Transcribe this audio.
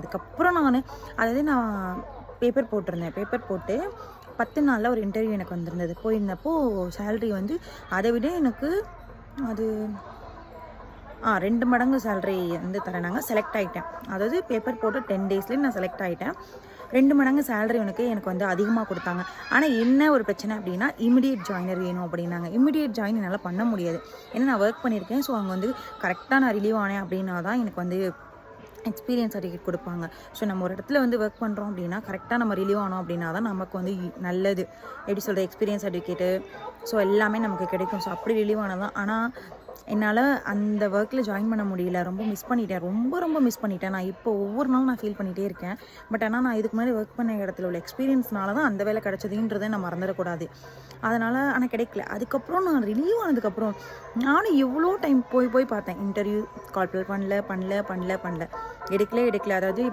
அதுக்கப்புறம் அதாவது நான் பேப்பர் போட்டிருந்தேன். பேப்பர் போட்டு 10 நாளில் ஒரு இன்டர்வியூ எனக்கு வந்திருந்தது. போயிருந்தப்போ சேலரி வந்து அதை விட எனக்கு அது 2 மடங்கு சேலரி வந்து தரேனாங்க. செலக்ட் ஆகிட்டேன். அதாவது பேப்பர் போட்டு 10 டேஸ்லேயே நான் செலக்ட் ஆகிட்டேன். 2 மடங்கு சேலரி எனக்கு வந்து அதிகமாக கொடுத்தாங்க. ஆனால் என்ன ஒரு பிரச்சனை அப்படின்னா, இமிடியேட் ஜாயினர் வேணும் அப்படின்னாங்க. இமிடியேட் ஜாயின் என்னால் பண்ண முடியாது. ஏன்னா நான் ஒர்க் பண்ணியிருக்கேன். ஸோ அவங்க வந்து கரெக்டாக நான் ரிலீவ் ஆனேன் அப்படின்னா தான் எனக்கு வந்து எக்ஸ்பீரியன்ஸ் சர்டிஃபிகேட் கொடுப்பாங்க. ஸோ நம்ம ஒரு இடத்துல வந்து ஒர்க் பண்ணுறோம் அப்படின்னா கரெக்டாக நம்ம ரிலீவ் ஆனோம் அப்படின்னா தான் நமக்கு வந்து நல்லது. எப்படி சொல்கிறது, எக்ஸ்பீரியன்ஸ் சர்டிஃபிகேட்டு ஸோ எல்லாமே நமக்கு கிடைக்கும். ஸோ அப்படி ரிலீவ் ஆனால் தான். ஆனால் என்னால் அந்த ஒர்க்கில் ஜாயின் பண்ண முடியல. ரொம்ப மிஸ் பண்ணிட்டேன். ரொம்ப மிஸ் பண்ணிட்டேன். நான் இப்போ ஒவ்வொரு நாளும் நான் ஃபீல் பண்ணிகிட்டே இருக்கேன். பட் ஆனால் நான் இதுக்கு முன்னாடி ஒர்க் பண்ண இடத்துல உள்ள எக்ஸ்பீரியன்ஸ்னால தான் அந்த வேலை கிடச்சதுன்றதை நான் மறந்துடக்கூடாது. அதனால் ஆனால் கிடைக்கல. அதுக்கப்புறம் நான் ரிலீவ் ஆனதுக்கப்புறம் நானும் எவ்வளோ டைம் போய் பார்த்தேன். இன்டர்வியூ கால் பண்ணல. எடுக்கல. அதாவது